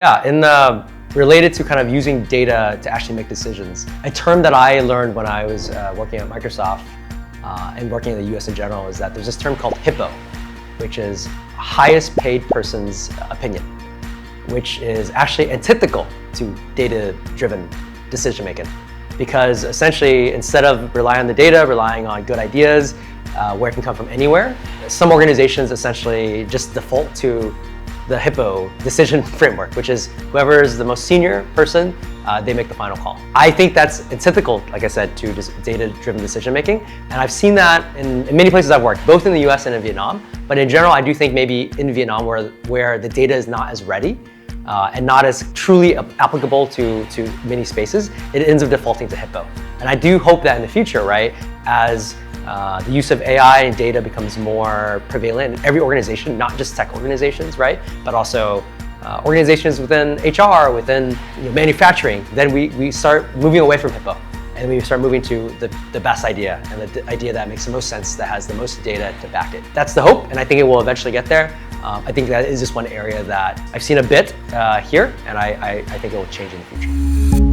Yeah, related to kind of using data to actually make decisions, a term that I learned when I was working at Microsoft and working in the US in general is that there's this term called HiPPO, which is highest paid person's opinion, which is actually antithetical to data-driven decision making. Because essentially, instead of relying on the data, relying on good ideas, where it can come from anywhere, some organizations essentially just default to the HiPPO decision framework, which is whoever is the most senior person, they make the final call. I think that's antithetical, like I said, to just data-driven decision making. And I've seen that in many places I've worked, both in the US and in Vietnam. But in general, I do think maybe in Vietnam where the data is not as ready and not as truly applicable to many spaces, it ends up defaulting to HiPPO. And I do hope that in the future, right, as the use of AI and data becomes more prevalent in every organization, not just tech organizations, right, but also organizations within HR, within manufacturing, then we start moving away from HiPPO. And we start moving to the best idea and the idea that makes the most sense, that has the most data to back it. That's the hope, and I think it will eventually get there. I think that is just one area that I've seen a bit here, and I think it will change in the future.